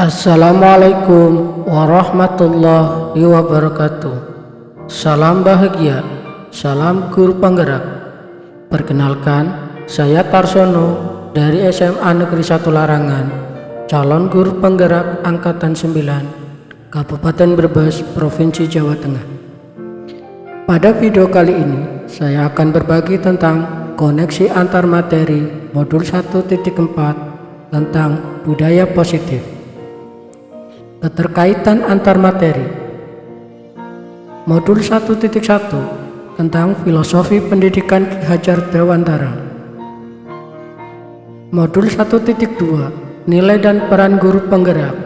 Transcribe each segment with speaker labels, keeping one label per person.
Speaker 1: Assalamualaikum warahmatullahi wabarakatuh. Salam bahagia, salam guru penggerak. Perkenalkan, saya Tarsono dari SMA Negeri 1 Larangan, calon guru penggerak Angkatan 9, Kabupaten Brebes, Provinsi Jawa Tengah. Pada video kali ini, saya akan berbagi tentang koneksi antar materi modul 1.4 tentang budaya positif. Keterkaitan antar materi. Modul 1.1 tentang filosofi pendidikan Ki Hajar Dewantara. Modul 1.2 nilai dan peran guru penggerak.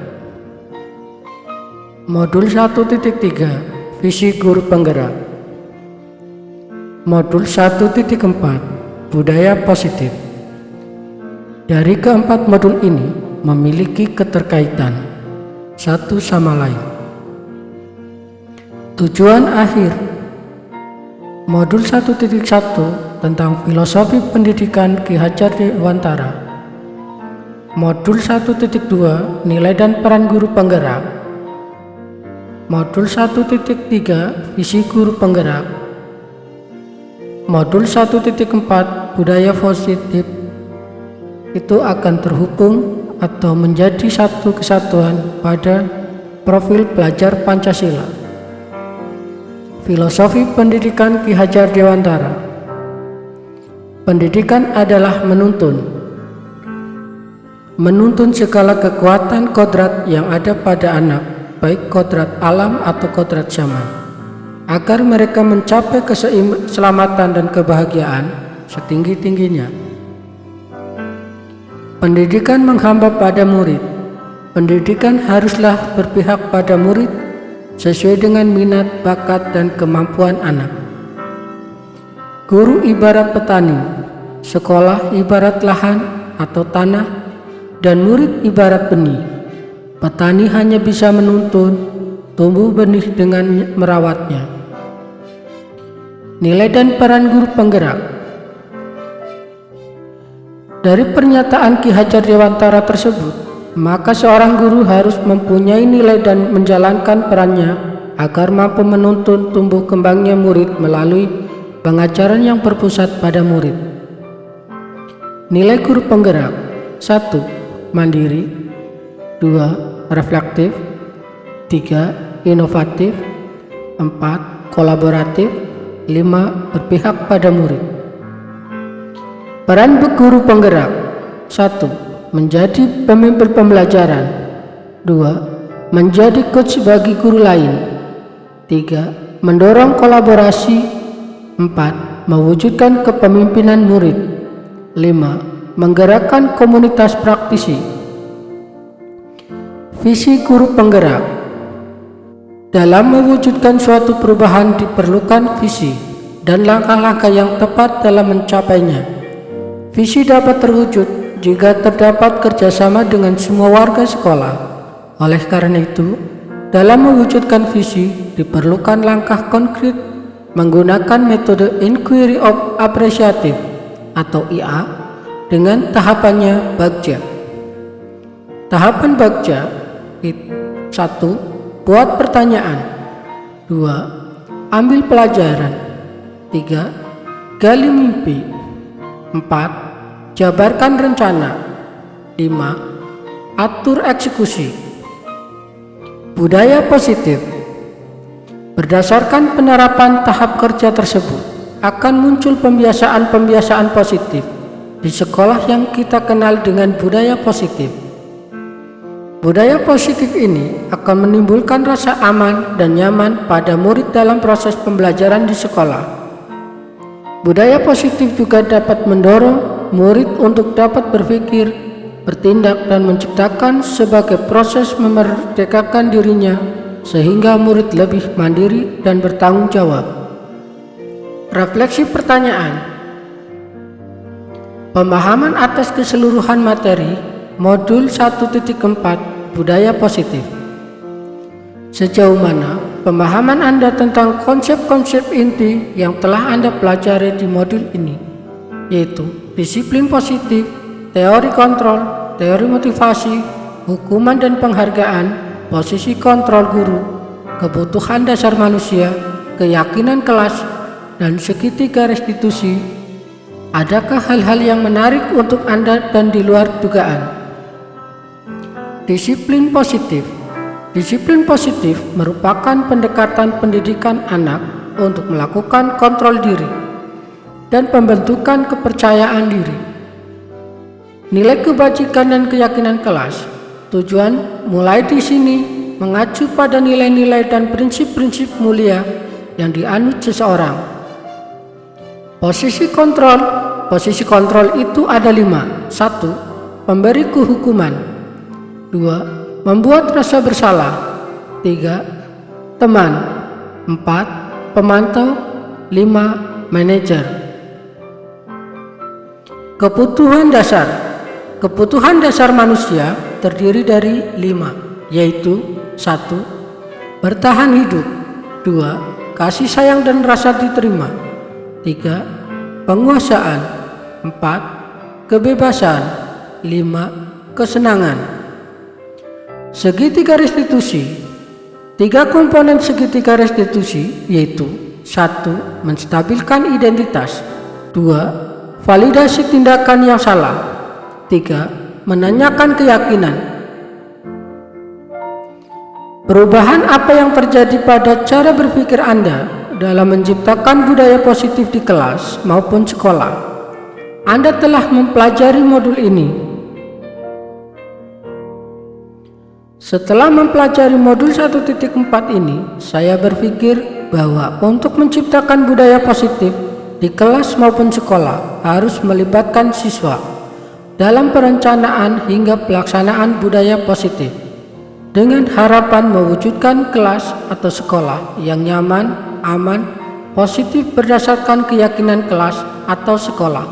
Speaker 1: Modul 1.3 visi guru penggerak. Modul 1.4 budaya positif. Dari keempat modul ini memiliki keterkaitan satu sama lain. Tujuan akhir. Modul 1.1 tentang filosofi pendidikan Ki Hajar Dewantara. Modul 1.2 nilai dan peran guru penggerak. Modul 1.3 visi guru penggerak. Modul 1.4 budaya positif itu akan terhubung atau menjadi satu kesatuan pada profil pelajar Pancasila. Filosofi pendidikan Ki Hajar Dewantara. Pendidikan adalah menuntun segala kekuatan kodrat yang ada pada anak, baik kodrat alam atau kodrat zaman, agar mereka mencapai keselamatan dan kebahagiaan setinggi-tingginya. Pendidikan menghamba pada murid. Pendidikan haruslah berpihak pada murid sesuai dengan minat, bakat, dan kemampuan anak. Guru ibarat petani, sekolah ibarat lahan atau tanah, dan murid ibarat benih. Petani hanya bisa menuntun tumbuh benih dengan merawatnya. Nilai dan peran guru penggerak. Dari pernyataan Ki Hajar Dewantara tersebut, maka seorang guru harus mempunyai nilai dan menjalankan perannya agar mampu menuntun tumbuh kembangnya murid melalui pengajaran yang berpusat pada murid. Nilai guru penggerak: 1. Mandiri. 2. Reflektif. 3. Inovatif. 4. Kolaboratif. 5. Berpihak pada murid. Peran guru penggerak: 1. Menjadi pemimpin pembelajaran. 2. Menjadi coach bagi guru lain. 3. Mendorong kolaborasi. 4. Mewujudkan kepemimpinan murid. 5. Menggerakkan komunitas praktisi. Visi guru penggerak. Dalam mewujudkan suatu perubahan diperlukan visi dan langkah-langkah yang tepat dalam mencapainya. Visi dapat terwujud jika terdapat kerjasama dengan semua warga sekolah. Oleh karena itu, dalam mewujudkan visi diperlukan langkah konkret menggunakan metode Inquiry of Appreciative atau IA dengan tahapannya Bagja. Tahapan Bagja: 1. Buat pertanyaan. 2. Ambil pelajaran. 3. Gali mimpi. 4. Jabarkan rencana. 5. Atur eksekusi. Budaya positif. Berdasarkan penerapan tahap kerja tersebut, akan muncul pembiasaan-pembiasaan positif di sekolah yang kita kenal dengan budaya positif. Budaya positif ini akan menimbulkan rasa aman dan nyaman pada murid dalam proses pembelajaran di sekolah. Budaya positif juga dapat mendorong murid untuk dapat berpikir, bertindak, dan menciptakan sebagai proses memerdekakan dirinya sehingga murid lebih mandiri dan bertanggung jawab. Refleksi pertanyaan. Pemahaman atas keseluruhan materi modul 1.4 budaya positif. Sejauh mana pemahaman Anda tentang konsep-konsep inti yang telah Anda pelajari di modul ini, yaitu disiplin positif, teori kontrol, teori motivasi, hukuman dan penghargaan, posisi kontrol guru, kebutuhan dasar manusia, keyakinan kelas, dan segitiga restitusi. Adakah hal-hal yang menarik untuk Anda dan di luar dugaan? Disiplin positif. Disiplin positif merupakan pendekatan pendidikan anak untuk melakukan kontrol diri dan pembentukan kepercayaan diri. Nilai kebajikan dan keyakinan kelas. Tujuan mulai di sini mengacu pada nilai-nilai dan prinsip-prinsip mulia yang dianut seseorang. Posisi kontrol. Posisi kontrol itu ada 5. 1. Pemberi hukuman. 2. Membuat rasa bersalah. 3. Teman. 4. Pemantau. 5. Manajer. Kebutuhan dasar. Kebutuhan dasar manusia terdiri dari 5, yaitu 1. Bertahan hidup. 2. Kasih sayang dan rasa diterima. 3. Penguasaan. 4. Kebebasan. 5. Kesenangan. Segitiga restitusi. 3 komponen segitiga restitusi yaitu 1. Menstabilkan identitas. 2. Validasi tindakan yang salah. 3. Menanyakan keyakinan. Perubahan apa yang terjadi pada cara berpikir Anda dalam menciptakan budaya positif di kelas maupun sekolah? Anda telah mempelajari modul ini. Setelah mempelajari modul 1.4 ini, saya berpikir bahwa untuk menciptakan budaya positif di kelas maupun sekolah harus melibatkan siswa dalam perencanaan hingga pelaksanaan budaya positif dengan harapan mewujudkan kelas atau sekolah yang nyaman, aman, positif berdasarkan keyakinan kelas atau sekolah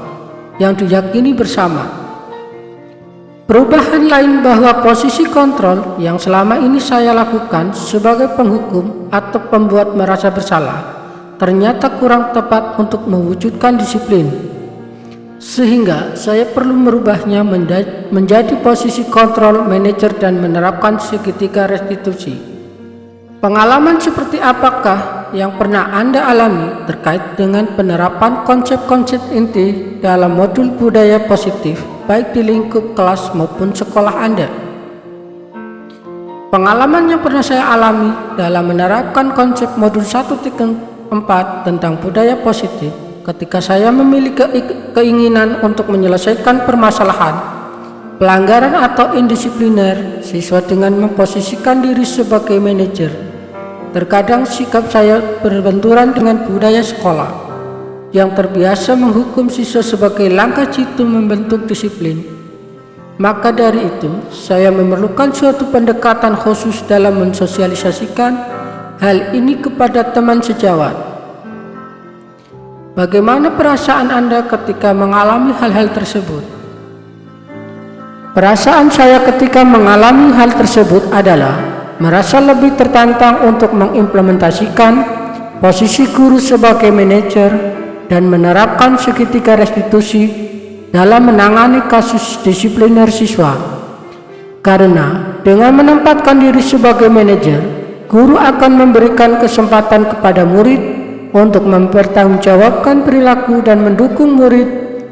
Speaker 1: yang diyakini bersama. Perubahan lain bahwa posisi kontrol yang selama ini saya lakukan sebagai penghukum atau pembuat merasa bersalah ternyata kurang tepat untuk mewujudkan disiplin. Sehingga saya perlu merubahnya menjadi posisi kontrol manajer dan menerapkan segitiga restitusi. Pengalaman seperti apakah yang pernah Anda alami terkait dengan penerapan konsep-konsep inti dalam modul budaya positif baik di lingkup kelas maupun sekolah Anda? Pengalaman yang pernah saya alami dalam menerapkan konsep modul 1.4 tentang budaya positif ketika saya memiliki keinginan untuk menyelesaikan permasalahan pelanggaran atau indisipliner siswa dengan memposisikan diri sebagai manajer. Terkadang sikap saya berbenturan dengan budaya sekolah yang terbiasa menghukum siswa sebagai langkah jitu membentuk disiplin. Maka dari itu, saya memerlukan suatu pendekatan khusus dalam mensosialisasikan hal ini kepada teman sejawat. Bagaimana perasaan Anda ketika mengalami hal-hal tersebut? Perasaan saya ketika mengalami hal tersebut adalah merasa lebih tertantang untuk mengimplementasikan posisi guru sebagai manajer dan menerapkan segitiga restitusi dalam menangani kasus disipliner siswa. Karena dengan menempatkan diri sebagai manajer, guru akan memberikan kesempatan kepada murid untuk mempertanggungjawabkan perilaku dan mendukung murid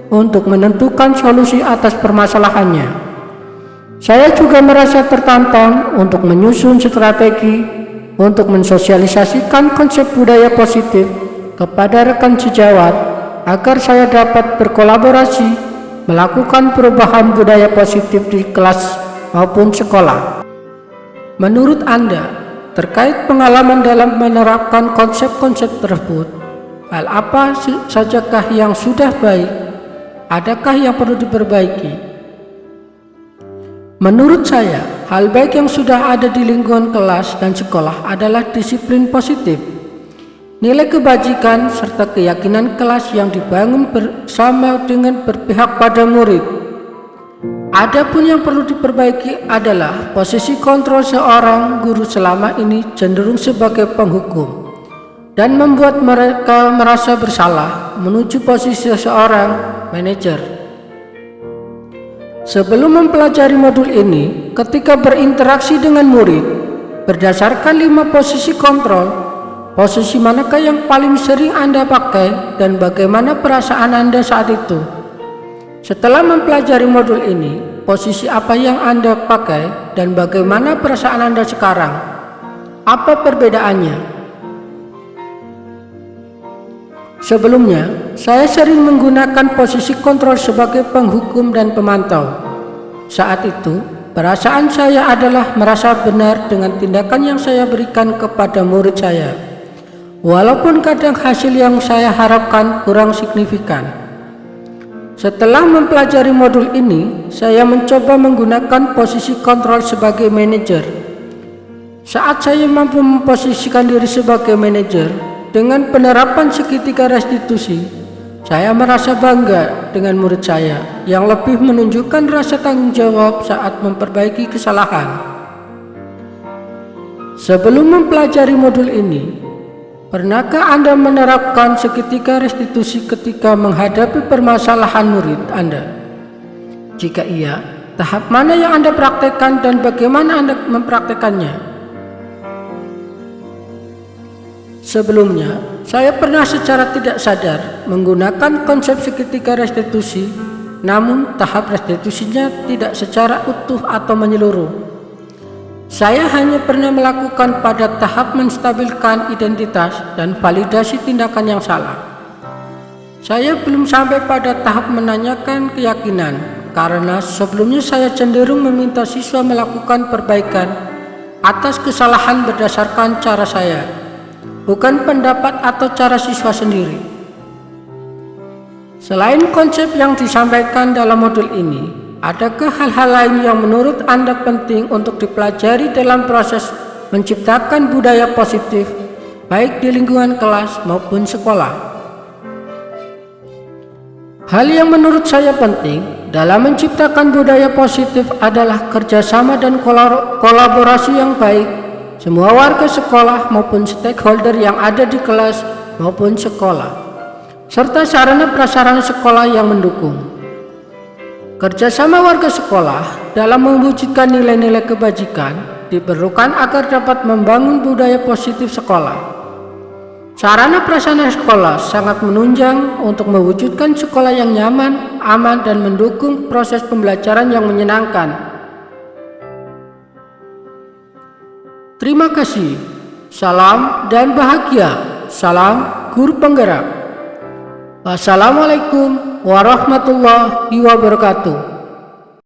Speaker 1: untuk menentukan solusi atas permasalahannya. Saya juga merasa tertantang untuk menyusun strategi untuk mensosialisasikan konsep budaya positif kepada rekan sejawat agar saya dapat berkolaborasi melakukan perubahan budaya positif di kelas maupun sekolah. Menurut Anda, terkait pengalaman dalam menerapkan konsep-konsep tersebut, hal apa sajakah yang sudah baik? Adakah yang perlu diperbaiki? Menurut saya, hal baik yang sudah ada di lingkungan kelas dan sekolah adalah disiplin positif, nilai kebajikan, serta keyakinan kelas yang dibangun bersama dengan berpihak pada murid. Adapun yang perlu diperbaiki adalah posisi kontrol seorang guru selama ini cenderung sebagai penghukum dan membuat mereka merasa bersalah menuju posisi seorang manajer. Sebelum mempelajari modul ini, ketika berinteraksi dengan murid, berdasarkan 5 posisi kontrol, posisi manakah yang paling sering Anda pakai dan bagaimana perasaan Anda saat itu? Setelah mempelajari modul ini, posisi apa yang Anda pakai dan bagaimana perasaan Anda sekarang? Apa perbedaannya? Sebelumnya, saya sering menggunakan posisi kontrol sebagai penghukum dan pemantau. Saat itu, perasaan saya adalah merasa benar dengan tindakan yang saya berikan kepada murid saya, walaupun kadang hasil yang saya harapkan kurang signifikan. Setelah mempelajari modul ini, saya mencoba menggunakan posisi kontrol sebagai manajer. Saat saya mampu memposisikan diri sebagai manajer, dengan penerapan segitiga restitusi, saya merasa bangga dengan murid saya yang lebih menunjukkan rasa tanggung jawab saat memperbaiki kesalahan. Sebelum mempelajari modul ini, pernahkah Anda menerapkan segitiga restitusi ketika menghadapi permasalahan murid Anda? Jika iya, tahap mana yang Anda praktekkan dan bagaimana Anda mempraktekannya? Sebelumnya, saya pernah secara tidak sadar menggunakan konsep segitiga restitusi, namun tahap restitusinya tidak secara utuh atau menyeluruh. Saya hanya pernah melakukan pada tahap menstabilkan identitas dan validasi tindakan yang salah. Saya belum sampai pada tahap menanyakan keyakinan, karena sebelumnya saya cenderung meminta siswa melakukan perbaikan atas kesalahan berdasarkan cara saya, bukan pendapat atau cara siswa sendiri. Selain konsep yang disampaikan dalam modul ini, adakah hal-hal lain yang menurut Anda penting untuk dipelajari dalam proses menciptakan budaya positif, baik di lingkungan kelas maupun sekolah? Hal yang menurut saya penting dalam menciptakan budaya positif adalah kerjasama dan kolaborasi yang baik semua warga sekolah maupun stakeholder yang ada di kelas maupun sekolah, serta sarana prasarana sekolah yang mendukung. Kerjasama warga sekolah dalam mewujudkan nilai-nilai kebajikan diperlukan agar dapat membangun budaya positif sekolah. Sarana prasarana sekolah sangat menunjang untuk mewujudkan sekolah yang nyaman, aman, dan mendukung proses pembelajaran yang menyenangkan. Terima kasih. Salam dan bahagia. Salam guru penggerak. Wassalamualaikum warahmatullahi wabarakatuh.